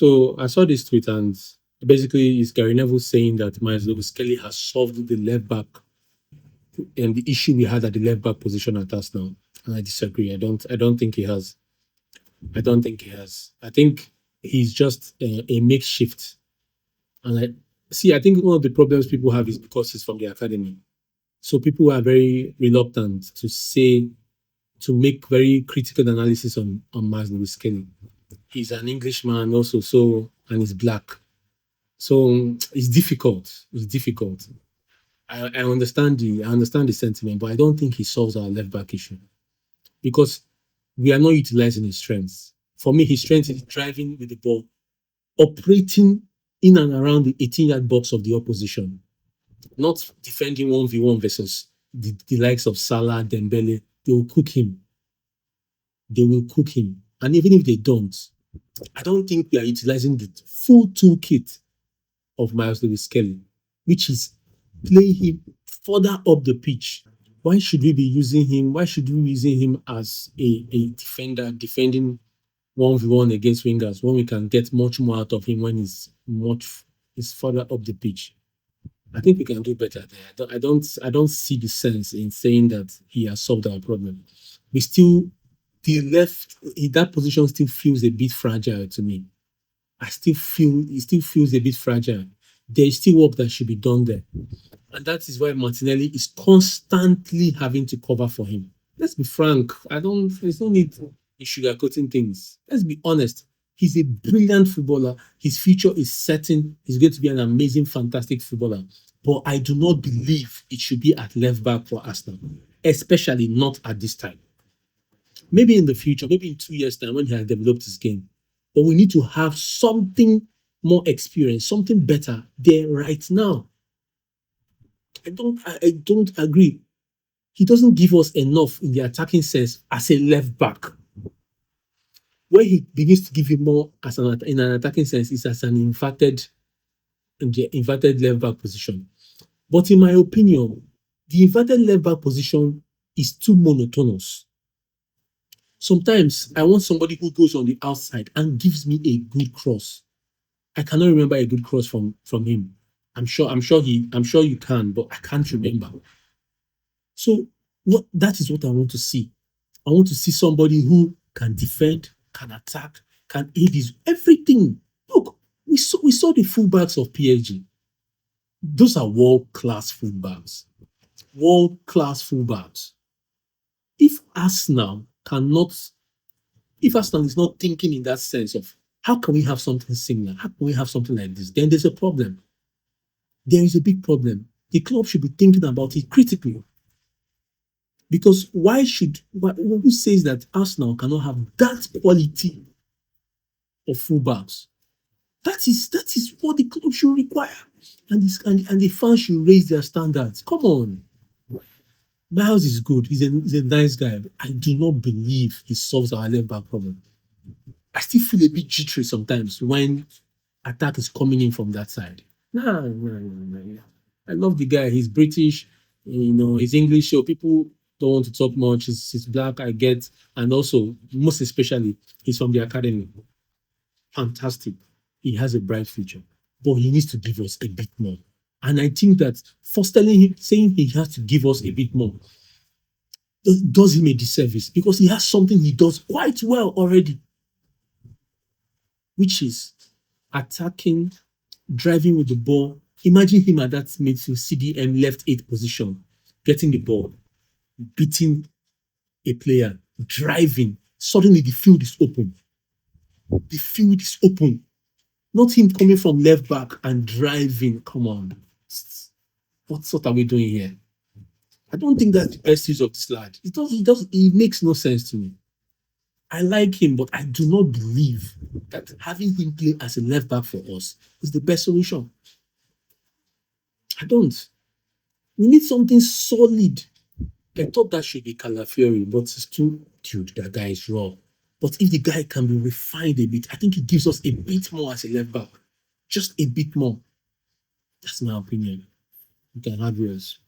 So I saw this tweet and basically it's Gary Neville saying that Myles Skelly has solved the left back and the issue we had at the left back position at Arsenal. And I disagree. I don't think he has. I don't think he has. I think he's just a makeshift. And I think one of the problems people have is because he's from the academy. So people are very reluctant to make very critical analysis on Myles Skelly. He's an Englishman also, so and he's black. So it's difficult. It's difficult. I understand the sentiment, but I don't think he solves our left back issue because we are not utilizing his strengths. For me, his strength is driving with the ball, operating in and around the 18-yard box of the opposition, not defending 1v1 versus the likes of Salah, Dembele. They will cook him. They will cook him. And even if they don't, I don't think we are utilizing the full toolkit of Myles Skelly, which is playing him further up the pitch. Why should we be using him? Why should we be using him as a defender, defending 1v1 against wingers when we can get much more out of him when he's further up the pitch? I think we can do better there. I don't see the sense in saying that he has solved our problem. The left in that position still feels a bit fragile to me. I still feel it still feels a bit fragile. There is still work that should be done there. And that is why Martinelli is constantly having to cover for him. Let's be frank. There's no need in sugarcoating things. Let's be honest. He's a brilliant footballer. His future is certain. He's going to be an amazing, fantastic footballer. But I do not believe it should be at left back for Arsenal, especially not at this time. Maybe in the future, maybe in 2 years' time when he has developed his game. But we need to have something more experience, something better there right now. I don't agree. He doesn't give us enough in the attacking sense as a left back. Where he begins to give you more in an attacking sense is as an in the inverted left back position. But in my opinion, the inverted left back position is too monotonous. Sometimes I want somebody who goes on the outside and gives me a good cross. I cannot remember a good cross from him. I'm sure you can, but I can't remember. So that is what I want to see. I want to see somebody who can defend, can attack, can aid his everything. Look, we saw the fullbacks of PSG. Those are world-class fullbacks. World-class fullbacks. If Arsenal is not thinking in that sense of how can we have something similar? How can we have something like this? Then there's a problem. There is a big problem. The club should be thinking about it critically. Because who says that Arsenal cannot have that quality of fullbacks? That is what the club should require. And the fans should raise their standards. Come on. Myles is good. He's a nice guy. But I do not believe he solves our left back problem. I still feel a bit jittery sometimes when attack is coming in from that side. No. I love the guy. He's British. He's English. So people don't want to talk much. He's black, I get. And also, most especially, he's from the academy. Fantastic. He has a bright future. But he needs to give us a bit more. And I think that saying he has to give us a bit more does him a disservice because he has something he does quite well already, which is attacking, driving with the ball. Imagine him at that midfield CDM left 8 position, getting the ball, beating a player, driving. Suddenly the field is open. The field is open. Not him coming from left back and driving. Come on. What are we doing here? I don't think that's the best use of this lad. It makes no sense to me. I like him, but I do not believe that having him play as a left back for us is the best solution. I don't. We need something solid. I thought that should be Calafiori, but it's too, dude, that guy is raw. But if the guy can be refined a bit, I think it gives us a bit more as a left back. Just a bit more. That's my opinion. You can have yours.